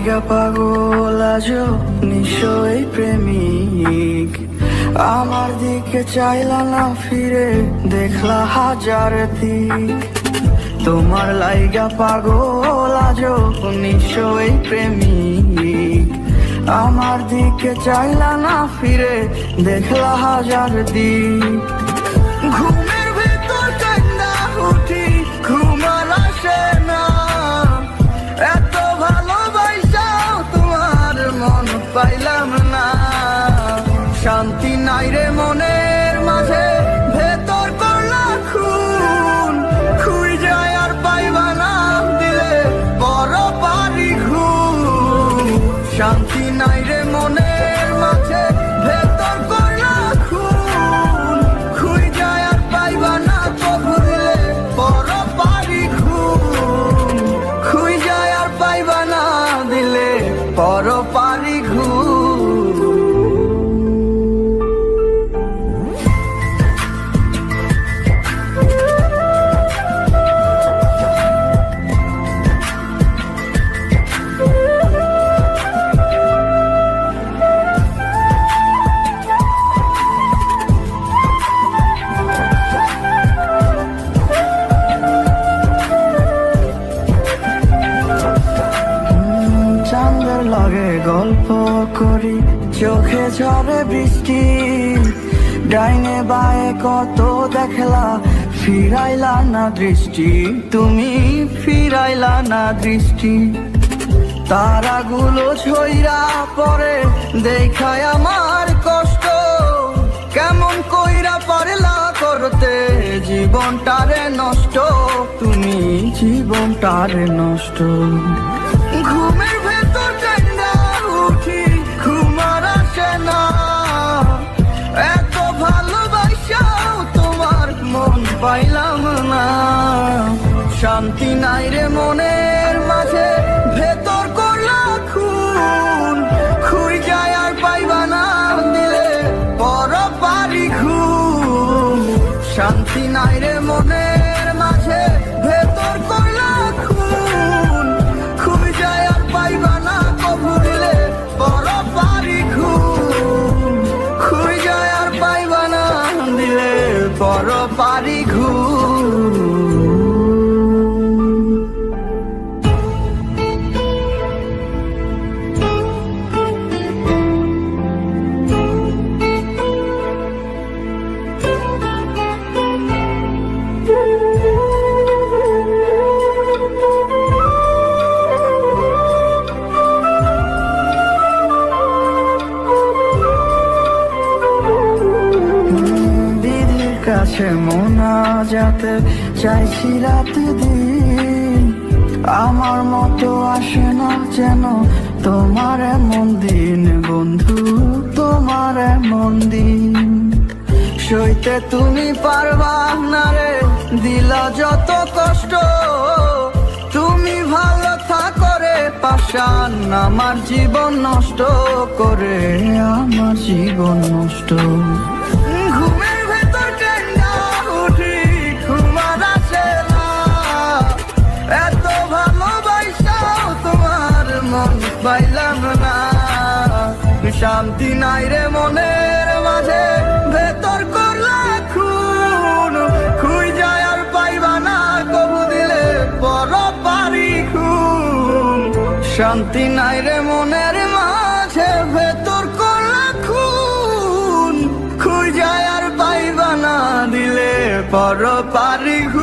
লাইগা পাগল আজো নিশ্চয় প্রেমিক, আমার দিকে চাইলা না ফিরে দেখলা হাজার দিক। তোমার লাইগা পাগল আজো নিশ্চয় প্রেমিক, আমার দিকে চাইলা না ফিরে দেখলা হাজার দিক। ঘুমের ভিতর কান্না উঠি ঘুমার আসে না, এত ভালোবাসাও তোমার মন পাইলাম না। শান্তি নাই রে মনের মাঝে ভেতর করলা খুন, খুই যায় আর পাইবা না দিলে বড় পারি ঘুম। শান্তি নাই রে মনের মাঝে ভেতর করলা খুন, খুই যায় আর পাইবা না তবু দিলে বড় পারি ঘুম। খুই যায় আর পাইবা না দিলে বড় পারি ঘুম। চাঁদের লগে গল্প করি চোখে ঝরে বৃষ্টি, ডাইনে বায়ে কত দেখলা ফিরাইলা না দৃষ্টি, তুমি ফিরাইলা না দৃষ্টি। তারাগুলো ছইরা পরে দেখায় আমার কষ্ট, কেমন কইরা পারলা করতে জীবনটারে নষ্ট, তুমি জীবনটারে নষ্ট। ঘুমের ভেতর কান্না উঠি ঘুমার আসে না, এত ভালোবাসাও তোমার মন পাইলাম না। শান্তি নাই রে মনের মাঝে ভেতর করলা খুন, খুই যায় আর পাইবা না দিলে বড় পারি ঘুম। শান্তি নাই রে মনের মাঝে ভেতর করলা খুন, খুই যায় আর পাইবা না কবু দিলে বড় পারি ঘুম। খুই যায় আর পাইবা না দিলে বড় পারি ঘুম। কাছে মোনাজাতে চাইছি রাত দিন, আমার মতো আসে না যেন তোমার এমন দিন বন্ধু, তোমার এমন দিন। সইতে তুমি পারবা না রে দিলা যত কষ্ট, তুমি ভালো থাকো রে পাশান আমার জীবন নষ্ট করে, আমার জীবন নষ্ট। ঘুমের ভেতর কান্না উঠি ঘুমার আসে না, এত ভালোবাসাও তোমার মন পাইলাম না। শান্তি নাই রে মনের মাঝে ভেতর করলা খুন, খুই যায় আর পাইবা না কবু দিলে বড় পারি ঘুম। শান্তি নাই রে মনের মাঝে ভেতর করলা খুন, খুই যায় আর পাইবা না দিলে বড় পারি ঘুম।